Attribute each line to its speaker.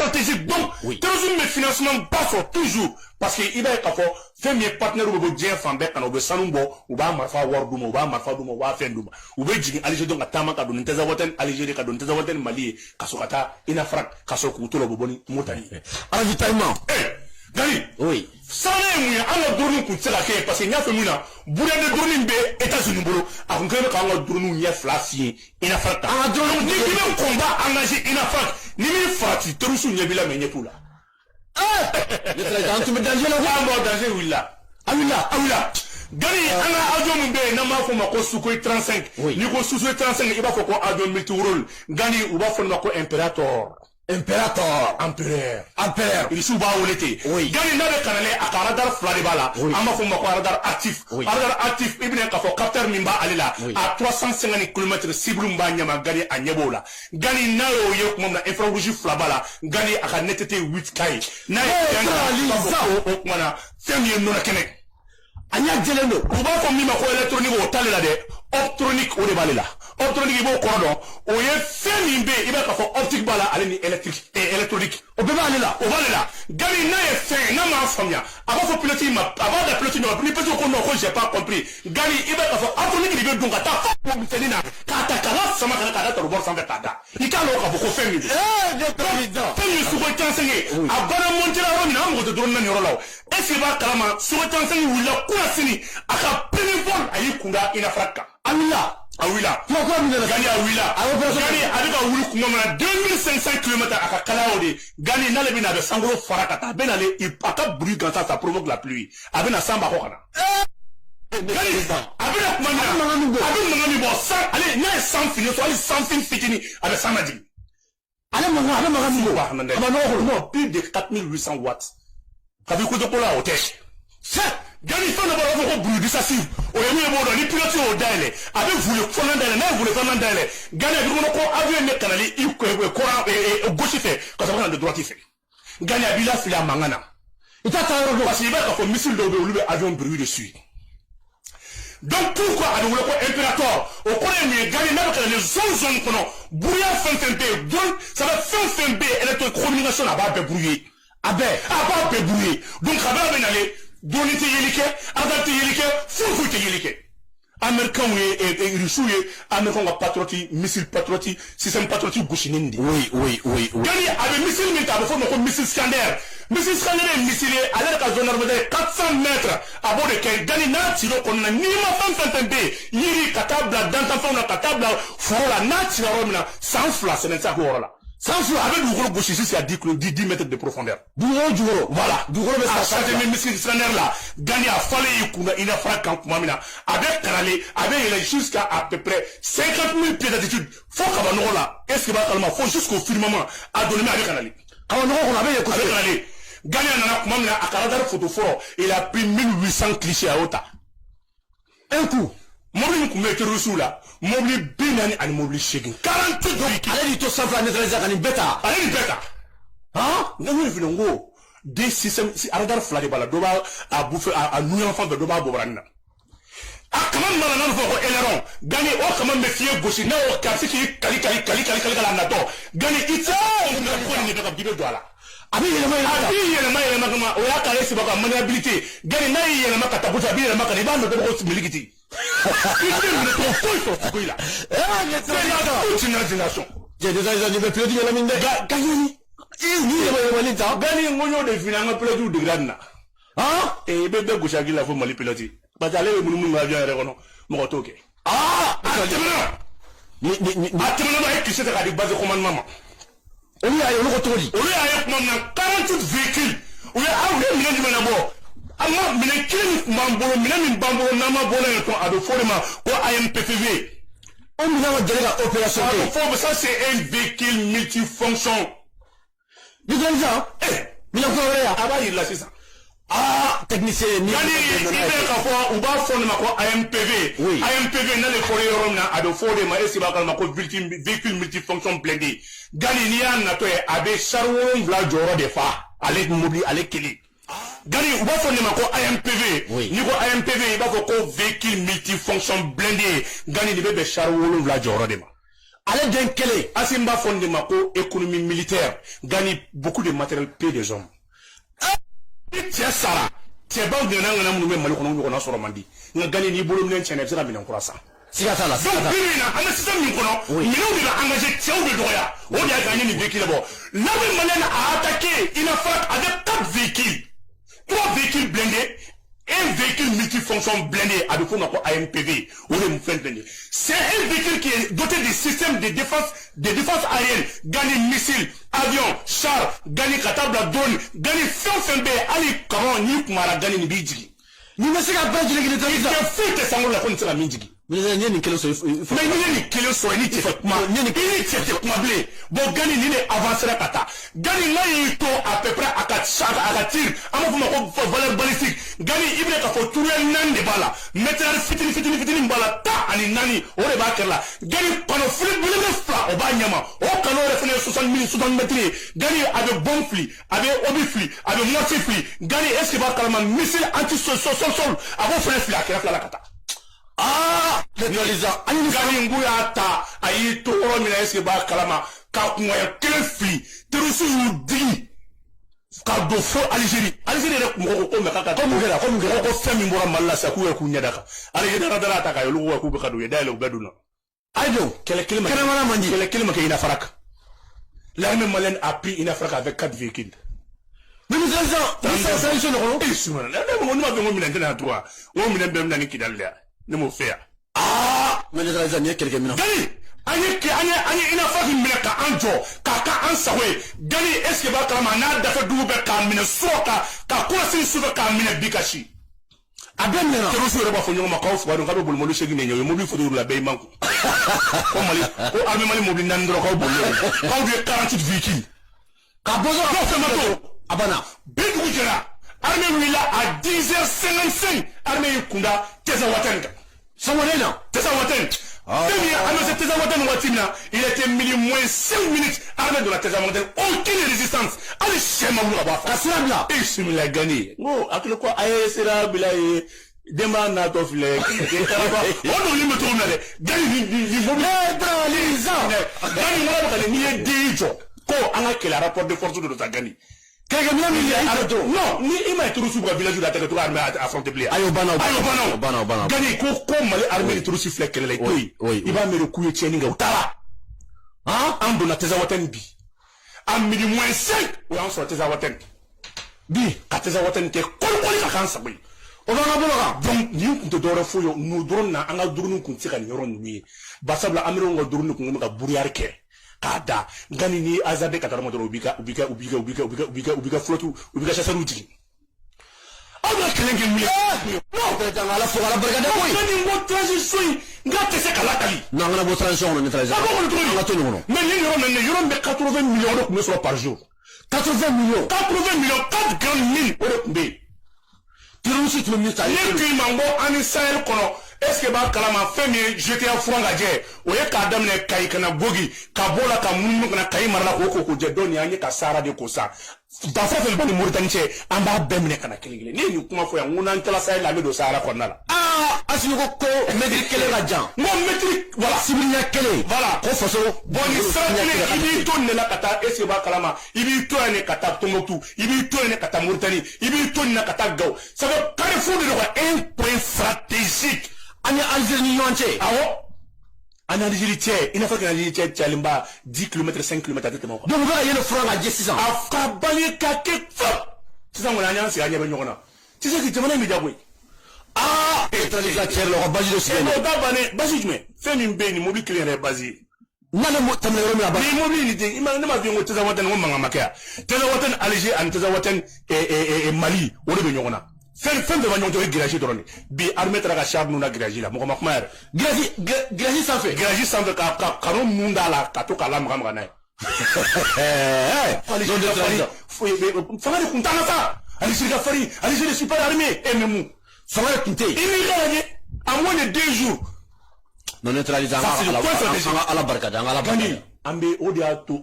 Speaker 1: stratégique. Donc, terrorisme mais financement passe toujours. Parce qu'il va être fait mes partenaires ou bien Fambek, ou bien Sanumbo, ou bien Marfa Warduma, ou bien Marfa Duma, ou bien Fenduma. Ou bien Jigin Alger donc à Tamaka, donc Tezawaten, Algérie, donc Tezawaten, Mali, Kasokata, Inafrak, Kasokuto, Boboni, Motani.
Speaker 2: Ravitaillement.
Speaker 1: Gani,
Speaker 2: oui.
Speaker 1: Ça n'est pas un drone qui t'a fait parce qu'il y a fait mouna. Boulet de drone B, États-Unis, boulot. Avant que le drone y a flashy, il a fait. Ah, drone, ni même combat engagé, il a fait. Ni même fati, tout le monde a mis là. Ah! Tu me danger là, danger, oui là. Ah oui là, ah oui là. Gani, on a avion mbe, n'a pas fait ma course Sukhoi 35. Ni ko Sukhoi 35, il va faire quoi avion multi-rôle. Gani, ou va faire ma ko impérator. Impérator, empereur. Il sous bas où l'été. Oui. Gani n'a de canalé à radar fladibala. Ama fuma ko radar actif. Radar actif, ibn kafo capteur mimba alila. À 350 km cible mba nyama gani à Nyebola. Gani na yo yok mom na infrarouge flabala. Gani à netete 8 kai. Na yo mana femi no na kenek. Anya jelendo. Uba ko mima ko électronique o talela de. Optronique o de balela. Optronique bo cordon. O ye femi be iba ka fo optique bala ale ni électrique et électronique. O be balela, o balela. Gani na ye fe na ma famia. Aba fo pilote ma avant de piloter ma ni peut ko non ko j'ai pas compris. Gani iba ka fo optronique be dunga ta fo mtenina. Ka ta kala sama kana ta robor sans tada. Ikalo ka fo ko femi. De président. Femi Sukhoi 35. Abana montela ro na mo de drone na nyoro law. Est-ce ba kalama Sukhoi 35 wula kuna sini aka pénévole ayi kunda ina fraka. Amila. Awila. Pourquoi vous avez gagné Awila? Gagné avec Awila Kumama 2500 km à Kalaode. Gagné n'a le bien avec Sangolo Farakata. Ben allé, il a pas brûlé quand ça provoque la pluie. Avec la Samba Hokana. Gagné. Avec la Kumama. Avec la sang. Allez, n'a sans fini, soit les sans fin fitini avec Samadi. Allez, non, plus de 4800 watts. T'as vu quoi de Pola au test? Gani fait le ballon pour brûler ça si. On est mieux bon, les pilotes au daile. Avec vous le fondant d'aile, mais vous le fondant d'aile. Gani a vu qu'on a vu un canal, il courant et gauche fait, quand ça va de droite fait. Gani a vu la fille à Mangana. Il t'a parce qu'il va faire un missile de avion brûlé dessus. Donc pourquoi a développé impérator au premier Gani n'a pas les zones qu'on a brouillard fin B. Donc ça va fin B électrocommunication à bas de brouiller. À bas de brouiller. Donc à bas de aller. Donité yélike, adapté yélike, fou yélike. Américain et Russou, Américain va patriotique, missile patriotique, système patriotique gauchinindi. Oui. Gani avec missile militaire, il faut qu'on missile scanner. Missile scanner est missile à l'air de la zone armée 400 mètres à bord de quel Gani n'a tiré qu'on a ni ma femme yiri katabla, d'antan katabla, forola, n'a tiré sans flash, c'est ça qu'on là. Sans feu, avec du gros gauche ici, c'est à 10 mètres de profondeur. Du gros. Voilà. Du gros, mais ça, c'est missiles scanner là. Gagné à Falé, il a frappé en Kumamina. Avec Kanale, avec jusqu'à à peu près 50 000 pieds d'altitude. Faut qu'à Vanoro là. Est-ce qu'il va calmer? Faut jusqu'au firmament. À donner avec Kanale. À Vanoro, on avait écouté. Avec Kanale. Gagné à Kumamina, à Karadar Photoforo, il a pris 1800 clichés à Ota. Un coup. Mobile qui met le là, mobile binani et mobile shaking. 48 véhicules. Allez, il te semble à nettoyer les bêta. Allez, les bêta. Hein? Nous venons des systèmes, si Aradar Fladibala, Doba, à bouffer, à nous enfants de Doba Bobrana. Ah, comment on a fait Eleron? Gagné, oh, comment me fier gauche, non, car c'est qui, Kali, la nato. Gagné, il s'est, on a pris une étape de là. Abi yelema kama oya kale sibaka maniabilité gani na yelema katabuta bi yelema kani bando de ko milikiti il ne trop fort là c'est la génération j'ai déjà les pilotes de la mine gani gani ngonyo de finanga pilote de grana ah et bébé goshagi la fo mali pilote bazale mu avion rekono mo toke ah ni atimana ba ekise ta di base commandement. On y a eu le retour. On y a eu 48 véhicules. On y a eu le minabo. Amma mine kin mambolo mine bambolo nama bola to ado forma ko AMPPV. On y a déjà opération. Ça c'est un véhicule multifonction. Du grand ça. Mais encore là. Ah bah il là c'est ça. Ah, technicien, il va AMPV. AMPV n'a le foyer Rome à de fort de maïs, véhicule multifonction blindé. Gani Nian n'a pas avec Charon Vlajora de Fa, avec Mobili, avec Kelly. Gani, ou va faire AMPV. Niveau AMPV, il va faire véhicule multifonction blindé. Gani, il va faire Charon Vlajora de Ma.
Speaker 2: Ale den kele.
Speaker 1: Asimba Fondemako, économie militaire, gagne beaucoup de matériel payé des hommes. Tiens Sarah, tiens bon de n'anga namu me maluko n'ongo na soro mandi. Nga gagne ni bolo mnen chene zira mina nkura sa.
Speaker 2: Sigata la sigata.
Speaker 1: Donc bina ana système ni kono, mino de engagé tiens de doya. On a gagné ni véhicule d'abord. L'armée malienne a attaqué une frappe avec 4 véhicules. 3 véhicules blindés. Un véhicule multifonction blindé à de AMPV c'est un véhicule qui est doté de systèmes de défense aérienne, gagné missiles, avions, chars, gagné katable drone, gagné FNB, Ali Karan, ni Kumara, gagné ni Bidjigi.
Speaker 2: Ni me sika pas dire que
Speaker 1: il a fait que ça la connaître la Mindjigi.
Speaker 2: Mais il y a ni quel so
Speaker 1: mais ni quel so ni ni blé. Bon gagné ni avancer la kata. Gagné là il to à peu près à 4 chars à tir. Ama ko valeur balistique. Gagné il ka fo tourner nan de bala. Mettre fitini bala ta ani nani ore ba kerla. Gagné pendant flip blé fla au banyama. Au kano refene 60 mètres. Gagné avec bombe fli, avec obifli, avec mortier fli. Gagné est-ce que va calmer missile anti-sol avant faire fli à la kata. Ah, neutralisant. Ani gani nguya ta ayi to oro mina eske ba kalama ka kunwa ya kelfli terusu yudi ka do fo Algérie rek mo ko me kaka ko fami mbora malla sa ku ya kunya daka Algérie dara ta ka yulu wa ku be kadu ya dai lo gaduna ayo kele kelma ke ina faraka l'armée malienne a pris une frappe avec 4 véhicules. Mais nous avons ça sur le rôle. Et sur le on m'a demandé maintenant à toi. On m'a demandé ni kidal là. Ne me faire. Ah, mais les amis quelques minutes. Gani, ani ina fa minaka anjo, kaka ansawe. Gani est-ce que va kama na dafa dube ka mina soka, ka kula si suva ka mina bikashi. Abem nena. Te rusu reba fonyo ma ka fu ba do ka do bol mo shegi ne nyo mo bi fodo la be manko. Ko mali, ko arme mali mo bi nan do ka bol. Ka bi 48 véhicules. Ka bozo ko fe mato. Abana. Big Wujera. Armée Willa à 10h55. Armée Kunda, Teza Watenga.
Speaker 2: Samonena.
Speaker 1: Teza Watenga. Teza Watenga Watina. Il était moins 5 minutes. Armée de la Teza Watenga. Aucune résistance. Allez, Chema Mouraba. Kaslamla. Et je me l'ai gagné. Oh, à quel quoi, aïe, c'est là, bilaye. Demain, n'a pas filé. On ne lui met tout le monde. Gagné, il faut bien. Gagné, il y a 10 jours. Ko, on a quel rapport de force de ta gagné. Non, ni ima turusu kwa village da taka to armée affronter player. Ayo bana. Gani ko mali armée turusu flek kelele toyi. Iba mere kuye tieni nga utara. Hein? Ando na teza waten bi. Am midi moins 5 ou on soit teza waten. Bi, ka teza waten ke kol ka kansa bi. O bana bologa. Donc ni kunto doro foyo no doro na anga durunu kuntika ni yoron ni. Basabla amiro ngo durunu kunga ka buriar ke. Kada gani ni azabe katara mo doro ubika flotu ubika chasseur uti aga kelenge mi no ta ngala fo ala barka da koy gani mo transition ngate se kala kali na ngana bo transition on transition nga to ngono mais ni yoro be 80 millions de kumeso par jour 80 millions 4 grandes mines o de kumbe tiru si tu me mista ni ki mango ani sahel kono est-ce que ba kalama femi jeté à franga je oye ka damne kay kana bogi ka bola ka munnu kana kay marla ko je doni anye ka sara de ko sa da fa fel bani Mauritanie che amba bemne kana kelingile ni kuma fo ya nguna ntala say la do sara ko nala ah asinu ko medri kele la jan mo medri voilà sibinya kele voilà ko faso boni sara ibi tonne la kata est-ce que ba kalama ibi tonne kata Tombouctou ibi tonne kata Mauritanie ibi tonne kata Gao ça veut Carrefour de un point stratégique. Ani Algérie entier. Ah ouais. En Algérie tiers, il n'a pas qu'en Algérie tiers, Tchalimba 10 km, 5 km à tête. Donc vous voyez le franc à 10 ans. Afkabani kake fop. C'est ça mon alliance, c'est Agnès Benyona. Tu sais que tu m'en as mis d'abord. Ah, et t'as déjà tiers le basi de Sien. Non, d'abord, basi tu mets. Fais une benne, mobile clair basi. Nana mo tamle romi aba. Ni mobile ni ding. Ima nema bingo teza waten ngo manga makaya. Teza waten Alger and teza waten Mali. Wole Benyona. Femme de Magnon de Giraji Drone. Bi armée tra char nous na Giraji la. Moko makmar. Giraji sans fait. Giraji sans fait ka karom nunda la ka to kala manga na. Allez, je vais faire kuntana fa. Allez, je vais faire. Allez, je suis pas armé. Et même ça va quitter. Il est gagné à moins de 2 jours. Non neutralisant à la barcade, à la barcade. Ambe odia to